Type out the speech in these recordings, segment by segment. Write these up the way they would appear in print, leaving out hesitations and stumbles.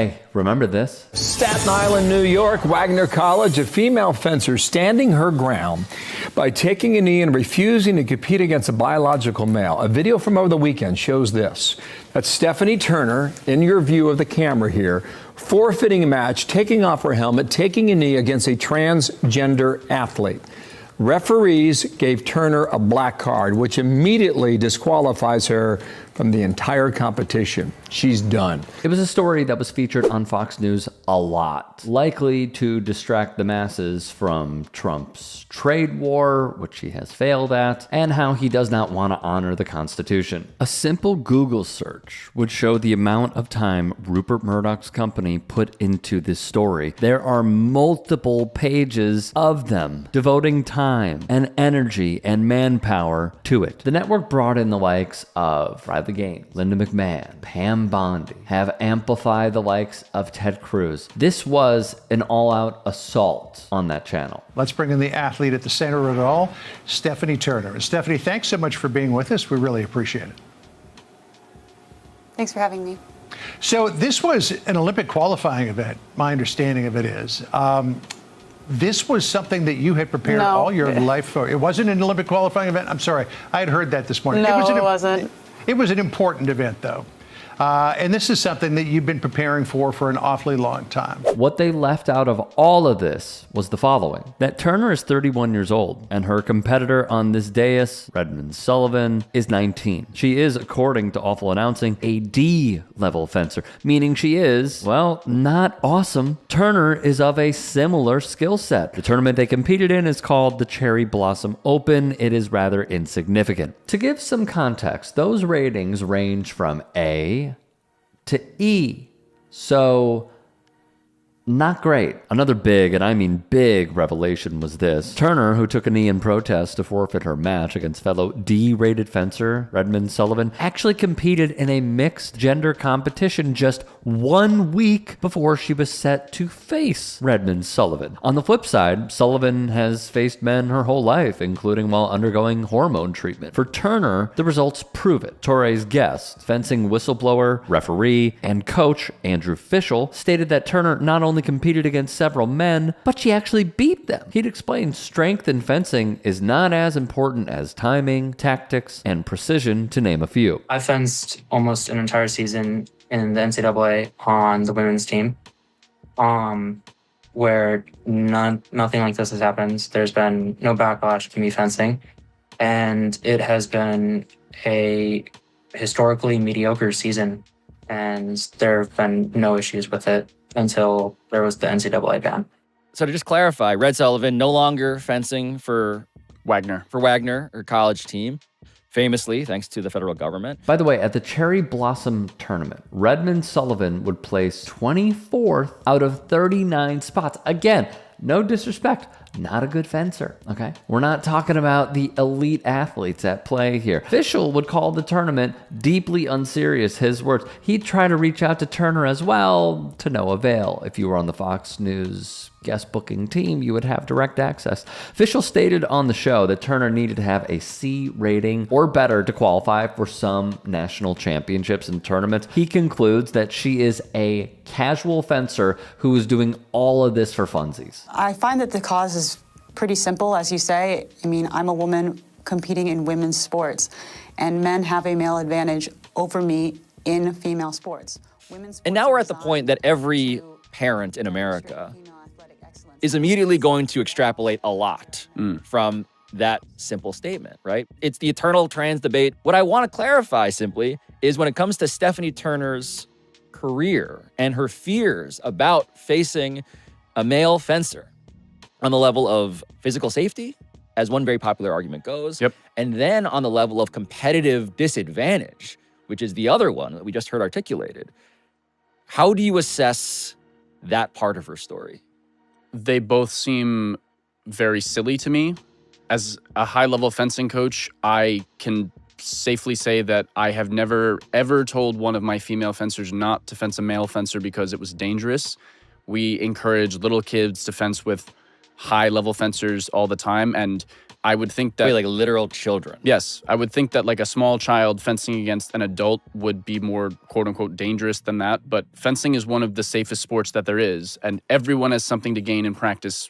Hey, remember this? Staten Island, New York, Wagner College, a female fencer standing her ground by taking a knee and refusing to compete against a biological male. A video from over the weekend shows this. That's Stephanie Turner, in your view of the camera here, forfeiting a match, taking off her helmet, taking a knee against a transgender athlete. Referees gave Turner a black card, which immediately disqualifies her from the entire competition. She's done. It was a story that was featured on Fox News a lot, likely to distract the masses from Trump's trade war, which he has failed at, and how he does not want to honor the Constitution. A simple Google search would show the amount of time Rupert Murdoch's company put into this story. There are multiple pages of them devoting time and energy and manpower to it. The network brought in the likes of Riley Gaines, Linda McMahon, Pam Bondi, have amplified the likes of Ted Cruz. This was an all-out assault on that channel. Let's bring in the athlete at the center of it all, Stephanie Turner. Stephanie, thanks so much for being with us. We really appreciate it. Thanks for having me. So this was an Olympic qualifying event. My understanding of it is. This was something that you had prepared all your life for. It wasn't an Olympic qualifying event? I'm sorry. I had heard that this morning. No, it wasn't. It was an important event, though. And this is something that you've been preparing for an awfully long time. What they left out of all of this was the following: that Turner is 31 years old, and her competitor on this dais, Redmond Sullivan, is 19. She is, according to Awful Announcing, a D-level fencer, meaning she is, well, not awesome. Turner is of a similar skill set. The tournament they competed in is called the Cherry Blossom Open. It is rather insignificant. To give some context, those ratings range from A to E. So, not great. Another big, and I mean big, revelation was this. Turner, who took a knee in protest to forfeit her match against fellow D-rated fencer Redmond Sullivan, actually competed in a mixed gender competition just 1 week before she was set to face Redmond Sullivan. On the flip side, Sullivan has faced men her whole life, including while undergoing hormone treatment. For Turner, the results prove it. Torre's guest, fencing whistleblower, referee, and coach Andrew Fischel, stated that Turner not only competed against several men, but she actually beat them. He'd explained strength in fencing is not as important as timing, tactics, and precision, to name a few. I fenced almost an entire season in the NCAA on the women's team, where nothing like this has happened. There's been no backlash to me fencing, and it has been a historically mediocre season, and there have been no issues with it until there was the NCAA ban. So to just clarify, Red Sullivan no longer fencing for Wagner, her college team, famously, thanks to the federal government. By the way, at the Cherry Blossom tournament, Redmond Sullivan would place 24th out of 39 spots. Again, no disrespect, not a good fencer, okay? We're not talking about the elite athletes at play here. Fischel would call the tournament deeply unserious, his words. He'd try to reach out to Turner as well, to no avail. If you were on the Fox News guest booking team, you would have direct access. Fischel stated on the show that Turner needed to have a C rating or better to qualify for some national championships and tournaments. He concludes that she is a casual fencer who is doing all of this for funsies. I find that the cause is pretty simple, as you say. I mean, I'm a woman competing in women's sports, and men have a male advantage over me in female sports. And now we're at the point that every parent in America is immediately going to extrapolate a lot from that simple statement, right? It's the eternal trans debate. What I want to clarify simply is when it comes to Stephanie Turner's career and her fears about facing a male fencer on the level of physical safety, as one very popular argument goes, and then on the level of competitive disadvantage, which is the other one that we just heard articulated. How do you assess that part of her story? They both seem very silly to me. As a high-level fencing coach, I can safely say that I have never, ever told one of my female fencers not to fence a male fencer because it was dangerous. We encourage little kids to fence with high-level fencers all the time, and I would think that... Wait, like literal children? Yes. I would think that like a small child fencing against an adult would be more quote-unquote dangerous than that. But fencing is one of the safest sports that there is. And everyone has something to gain in practice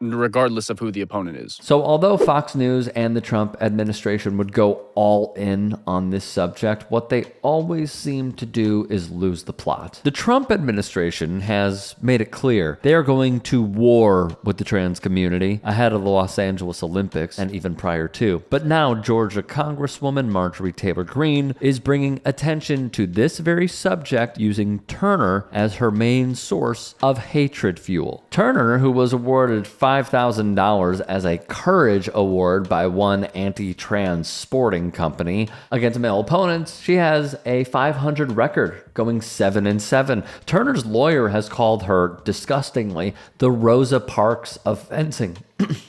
regardless of who the opponent is. So although Fox News and the Trump administration would go all in on this subject, what they always seem to do is lose the plot. The Trump administration has made it clear they are going to war with the trans community ahead of the Los Angeles Olympics and even prior to. But now Georgia Congresswoman Marjorie Taylor Greene is bringing attention to this very subject using Turner as her main source of hatred fuel. Turner, who was awarded $5,000 as a Courage Award by one anti-trans sporting company against male opponents, she has a 500 record, going 7-7. Turner's lawyer has called her, disgustingly, the Rosa Parks of fencing,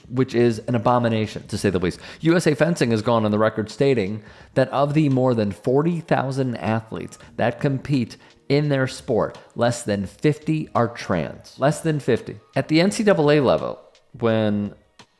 which is an abomination, to say the least. USA Fencing has gone on the record stating that of the more than 40,000 athletes that compete in their sport, less than 50 are trans. Less than 50. At the NCAA level, when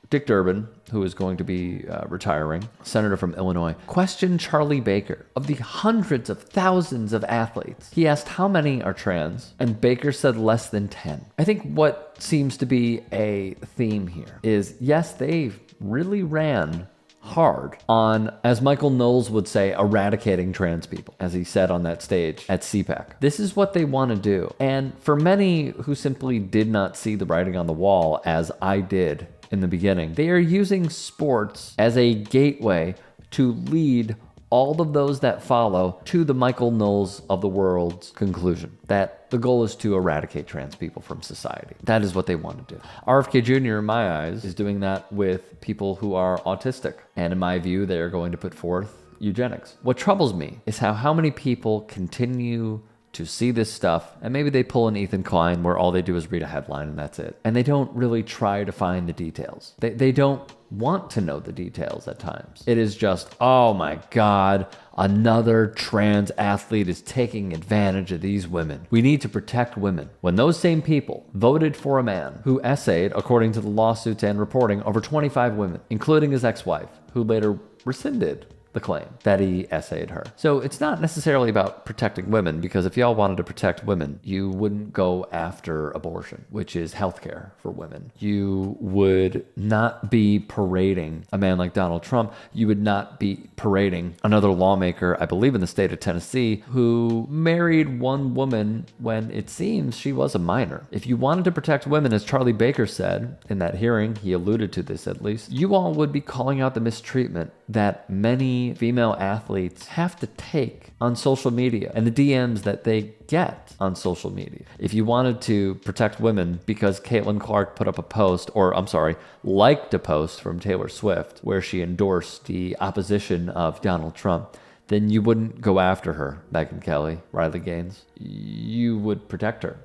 Dick Durbin, who is going to be retiring, senator from Illinois, questioned Charlie Baker. Of the hundreds of thousands of athletes, he asked how many are trans, and Baker said less than 10. I think what seems to be a theme here is, yes, they really ran hard on, as Michael Knowles would say, eradicating trans people, as he said on that stage at CPAC. This is what they want to do. And for many who simply did not see the writing on the wall, as I did in the beginning, they are using sports as a gateway to lead all of those that follow to the Michael Knowles of the world's conclusion that the goal is to eradicate trans people from society. That is what they want to do. RFK Jr., in my eyes, is doing that with people who are autistic. And in my view, they are going to put forth eugenics. What troubles me is how many people continue to see this stuff, and maybe they pull an Ethan Klein where all they do is read a headline and that's it. And they don't really try to find the details. They don't want to know the details at times. It is just, oh my God, another trans athlete is taking advantage of these women. We need to protect women. When those same people voted for a man who essayed, according to the lawsuits and reporting, over 25 women, including his ex-wife, who later rescinded the claim that he essayed her. So it's not necessarily about protecting women, because if y'all wanted to protect women, you wouldn't go after abortion, which is healthcare for women. You would not be parading a man like Donald Trump. You would not be parading another lawmaker, I believe in the state of Tennessee, who married one woman when it seems she was a minor. If you wanted to protect women, as Charlie Baker said in that hearing, he alluded to this at least, you all would be calling out the mistreatment that many female athletes have to take on social media and the DMs that they get on social media. If you wanted to protect women because Caitlin Clark put up a post, or I'm sorry, liked a post from Taylor Swift where she endorsed the opposition of Donald Trump, then you wouldn't go after her, Megyn Kelly, Riley Gaines. You would protect her.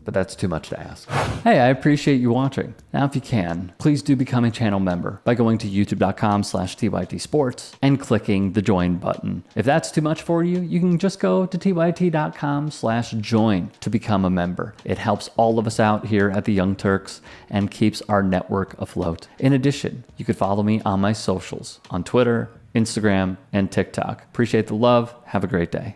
But that's too much to ask. Hey, I appreciate you watching. Now, if you can, please do become a channel member by going to youtube.com/TYTsports and clicking the join button. If that's too much for you, you can just go to tyt.com/join to become a member. It helps all of us out here at the Young Turks and keeps our network afloat. In addition, you could follow me on my socials on Twitter, Instagram, and TikTok. Appreciate the love. Have a great day.